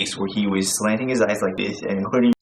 face where he was slanting his eyes like this and including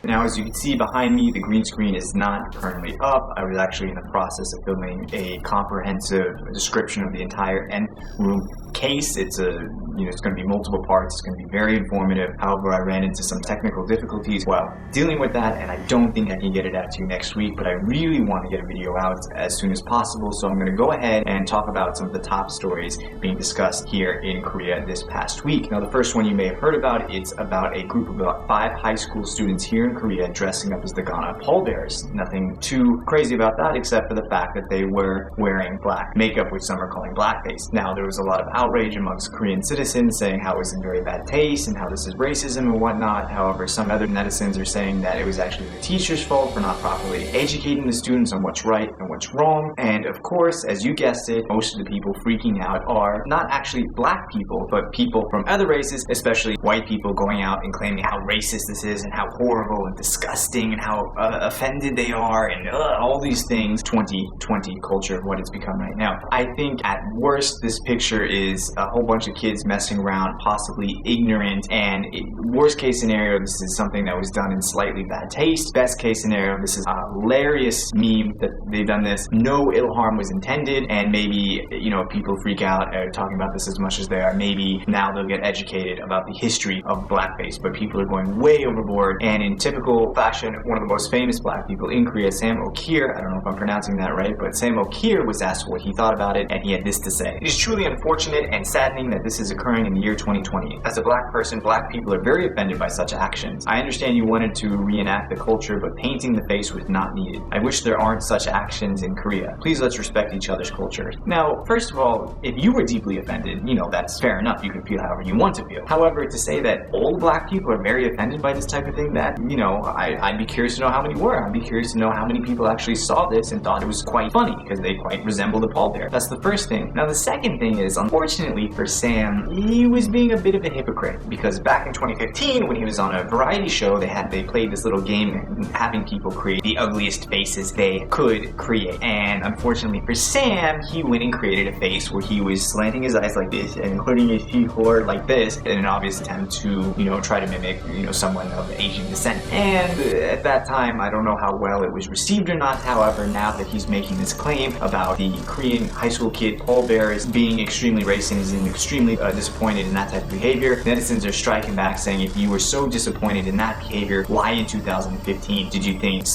Now, as you can see behind me, the green screen is not currently up. I was actually in the process of filming a comprehensive description of the entire N room case. It's going to be multiple parts. It's going to be very informative. However, I ran into some technical difficulties while dealing with that, and I don't think I can get it out to you next week, but I really want to get a video out as soon as possible. So I'm going to go ahead and talk about some of the top stories being discussed here in Korea this past week. Now, the first one you may have heard about, it's about a group of about 5 high school students here in Korea dressing up as the Ghana Pallbearers. Nothing too crazy about that except for the fact that they were wearing black makeup, which some are calling blackface. Now, there was a lot of outrage amongst Korean citizens saying how it was in very bad taste and how this is racism and whatnot. However, some other netizens are saying that it was actually the teacher's fault for not properly educating the students on what's right and what's wrong. And of course, as you guessed it, most of the people freaking out are not actually black people, but people from other races, especially white people, going out and claiming how racist this is and how horrible and disgusting and how offended they are and all these things. 2020 culture of what it's become right now. I think at worst this picture is a whole bunch of kids messing around, possibly ignorant, and worst case scenario, this is something that was done in slightly bad taste. Best case scenario, this is a hilarious meme that they've done this. No ill harm was intended, and maybe, people freak out talking about this as much as they are. Maybe now they'll get educated about the history of blackface, but people are going way overboard, and in typical fashion, one of the most famous black people in Korea, Okyere, I don't know if I'm pronouncing that right, but Okyere was asked what he thought about it, and he had this to say. It is truly unfortunate and saddening that this is occurring in the year 2020. As a black person, black people are very offended by such actions. I understand you wanted to reenact the culture, but painting the face was not needed. I wish there aren't such actions in Korea. Please let's respect each other's culture. Now, first of all, if you were deeply offended, that's fair enough. You can feel however you want to feel. However, to say that all black people are very offended by this type of thing, that, I'd be curious to know how many were. I'd be curious to know how many people actually saw this and thought it was quite funny because they quite resemble the pallbearer. That's the first thing. Now, the second thing is, unfortunately for Sam, he was being a bit of a hypocrite because back in 2015, when he was on a variety show, they played this little game having people create the ugliest faces they could create. And unfortunately for Sam, he went and created a face where he was slanting his eyes like this and including his teeth forward like this in an obvious attempt to, try to mimic, someone of Asian descent. And at that time, I don't know how well it was received or not. However, now that he's making this claim about the Korean high school kid pallbearers being extremely racist and extremely disappointed in that type of behavior, netizens are striking back saying, if you were so disappointed in that behavior, why in 2015 did you think,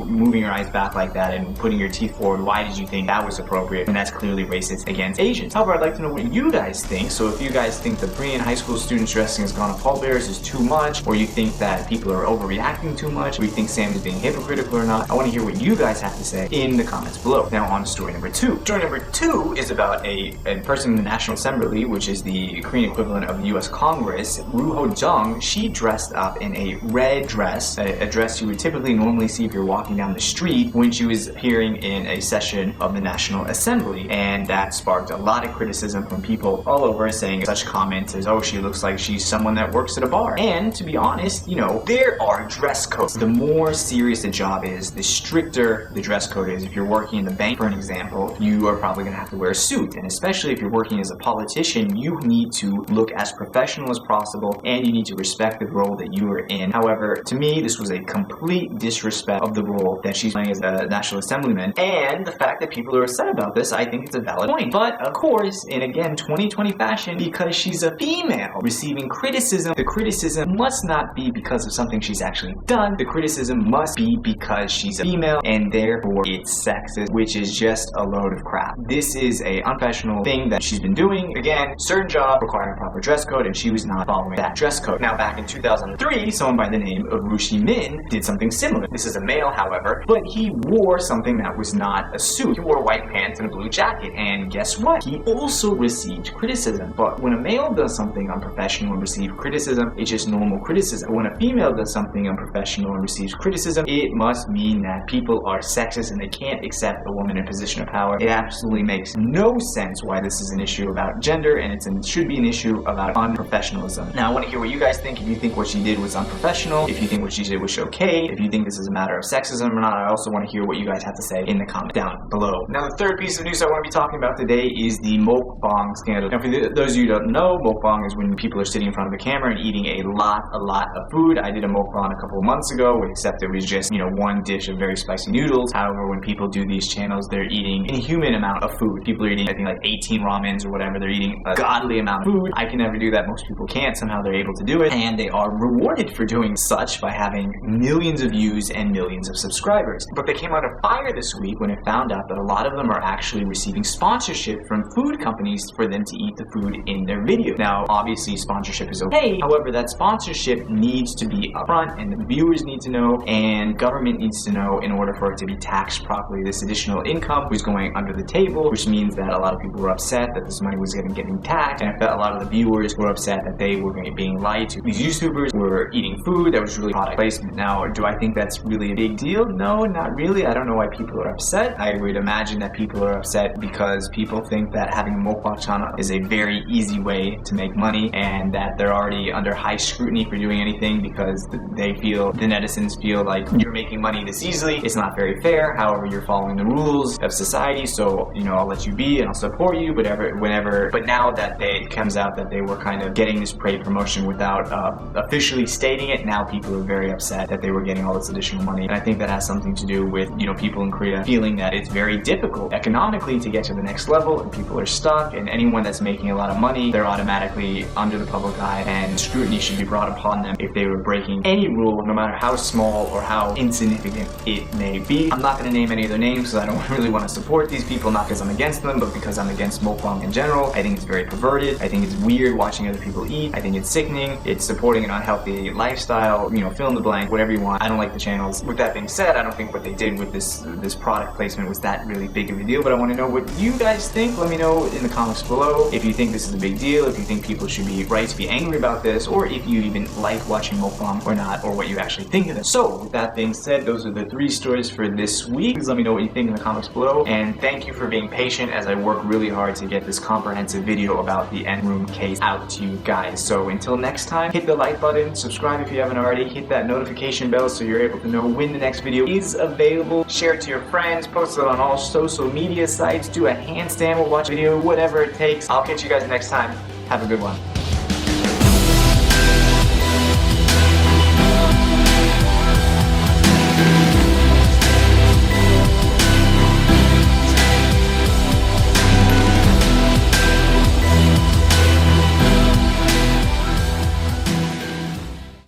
moving your eyes back like that and putting your teeth forward, why did you think that was appropriate when that's clearly racist against Asians? However, I'd like to know what you guys think. So if you guys think the Korean high school students dressing as Ghana Pallbearers is too much, or you think that people are overreacting too much, or you think Sam is being hypocritical or not, I want to hear what you guys have to say in the comments below. Now on to story number 2. Story number 2 is about a person in the National Assembly, which is the Korean equivalent of the US Congress, ho-jeong. She dressed up in a red dress, a dress you would typically normally see if you're walking down the street, when she was appearing in a session of the National Assembly, and that sparked a lot of criticism from people all over, saying such comments as, oh, she looks like she's someone that works at a bar. And to be honest, there are dress codes. The more serious a job is, the stricter the dress code is. If you're working in the bank, for an example, you are probably going to have to wear a suit, and especially if you're working as a politician, you need to look as professional as possible, and you need to respect the role that you are in. However, to me, this was a complete disrespect of the role that she's playing as a National Assemblyman, and the fact that people are upset about this, I think it's a valid point. But of course, in again 2020 fashion, because she's a female receiving criticism, the criticism must not be because of something she's actually done. The criticism must be because she's a female, and therefore it's sexist, which is just a load of crap. This is a unprofessional thing that she's been doing. Again, certain job requiring a proper dress code, and she was not following that dress code. Now, back in 2003, someone by the name of Min did something similar. This is a male, however, but he wore something that was not a suit. He wore white pants and a blue jacket, and guess what? He also received criticism. But when a male does something unprofessional and receives criticism, it's just normal criticism. When a female does something unprofessional and receives criticism, it must mean that people are sexist and they can't accept a woman in a position of power. It absolutely makes no sense why this is an issue. issue about gender, and it should be an issue about unprofessionalism. Now I want to hear what you guys think. If you think what she did was unprofessional, if you think what she did was okay, if you think this is a matter of sexism or not, I also want to hear what you guys have to say in the comments down below. Now the third piece of news I want to be talking about today is the Mukbang scandal. Now for those of you who don't know, Mukbang is when people are sitting in front of the camera and eating a lot of food. I did a Mukbang a couple of months ago, except it was just, one dish of very spicy noodles. However, when people do these channels, they're eating an inhuman amount of food. People are eating, I think, like 18 ramens or whatever. They're eating a godly amount of food. I can never do that. Most people can't. Somehow they're able to do it, and they are rewarded for doing such by having millions of views and millions of subscribers. But they came out of fire this week when it found out that a lot of them are actually receiving sponsorship from food companies for them to eat the food in their video. Now, obviously, sponsorship is okay. However, that sponsorship needs to be upfront, and the viewers need to know, and government needs to know in order for it to be taxed properly. This additional income was going under the table, which means that a lot of people were upset that this money was getting taxed, and I bet a lot of the viewers were upset that they were being lied to. These YouTubers were eating food that was really product placement. Now, do I think that's really a big deal? No, not really. I don't know why people are upset. I would imagine that people are upset because people think that having a mukbang channel is a very easy way to make money, and that they're already under high scrutiny for doing anything because the netizens feel like you're making money this easily. It's not very fair. However, you're following the rules of society, so I'll let you be and I'll support you, whenever. But now that it comes out that they were kind of getting this paid promotion without officially stating it, now people are very upset that they were getting all this additional money. And I think that has something to do with people in Korea feeling that it's very difficult economically to get to the next level, and people are stuck, and anyone that's making a lot of money, they're automatically under the public eye, and scrutiny should be brought upon them if they were breaking any rule, no matter how small or how insignificant it may be. I'm not going to name any of their names because I don't really want to support these people, not because I'm against them, but because I'm against mukbang in general. I think it's very perverted. I think it's weird watching other people eat. I think it's sickening. It's supporting an unhealthy lifestyle, fill in the blank, whatever you want. I don't like the channels. With that being said, I don't think what they did with this product placement was that really big of a deal, but I want to know what you guys think. Let me know in the comments below if you think this is a big deal, if you think people should be right to be angry about this, or if you even like watching mukbang or not, or what you actually think of it. So, with that being said, those are the 3 stories for this week. Please let me know what you think in the comments below, and thank you for being patient as I work really hard to get this comprehensive video about the N Room case out to you guys. So until next time, hit the like button, subscribe if you haven't already, hit that notification bell so you're able to know when the next video is available. Share it to your friends, post it on all social media sites, do a handstand while watching a video, whatever it takes. I'll catch you guys next time. Have a good one.